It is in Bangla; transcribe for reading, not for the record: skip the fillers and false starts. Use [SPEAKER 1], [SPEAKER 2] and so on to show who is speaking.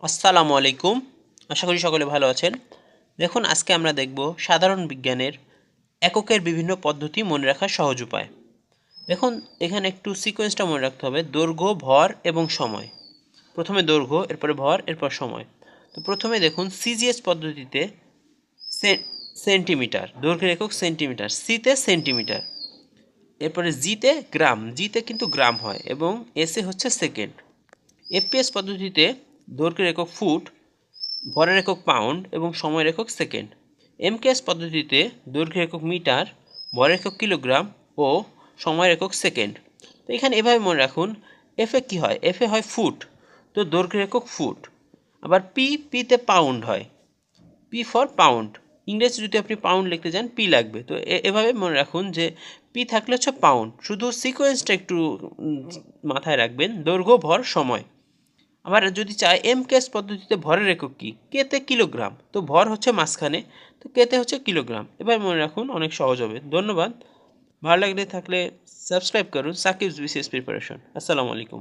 [SPEAKER 1] আসসালামু আলাইকুম। আশা করি সকলে ভালো আছেন। দেখুন, আজকে আমরা দেখব সাধারণ বিজ্ঞানের এককের বিভিন্ন পদ্ধতি মনে রাখার সহজ উপায়। দেখুন, এখানে একটু সিকোয়েন্সটা মনে রাখতে হবে: দৈর্ঘ্য, ভর এবং সময়। প্রথমে দৈর্ঘ্য, এরপরে ভর, এরপর সময়। তো প্রথমে দেখুন, সিজিএস পদ্ধতিতে সেন্টিমিটার, দৈর্ঘ্যের একক সেন্টিমিটার, সিতে সেন্টিমিটার। এরপরে জিতে গ্রাম, জিতে কিন্তু গ্রাম হয়, এবং এসে হচ্ছে সেকেন্ড। এফপিএস পদ্ধতিতে দৈর্ঘ্যের একক ফুট, ভরের একক পাউন্ড এবং সময়ের একক সেকেন্ড। এমকেএস পদ্ধতিতে দৈর্ঘ্যের একক মিটার, ভরের একক কিলোগ্রাম ও সময়ের একক সেকেন্ড। তো এখানে এভাবে মনে রাখুন, এফে কী হয়, এফে হয় ফুট, তো দৈর্ঘ্যের একক ফুট। আবার পিতে পাউন্ড হয়, পি ফর পাউন্ড। ইংরেজি যদি আপনি পাউন্ড লিখতে যান পি লাগবে। তো এভাবে মনে রাখুন যে পি থাকলে হচ্ছে পাউন্ড। শুধু সিকোয়েন্সটা একটু মাথায় রাখবেন: দৈর্ঘ্য, ভর, সময়। আবার যদি চাই এমকেএস পদ্ধতিতে ভরের একক কী, কেতে কিলোগ্রাম, তো ভর হচ্ছে মাঝখানে, তো কেতে হচ্ছে কিলোগ্রাম। এবার মনে রাখুন, অনেক সহজ হবে। ধন্যবাদ। ভালো লাগলে থাকলে সাবস্ক্রাইব করুন সাকিবস বিসিএস প্রিপারেশন। আসসালামু আলাইকুম।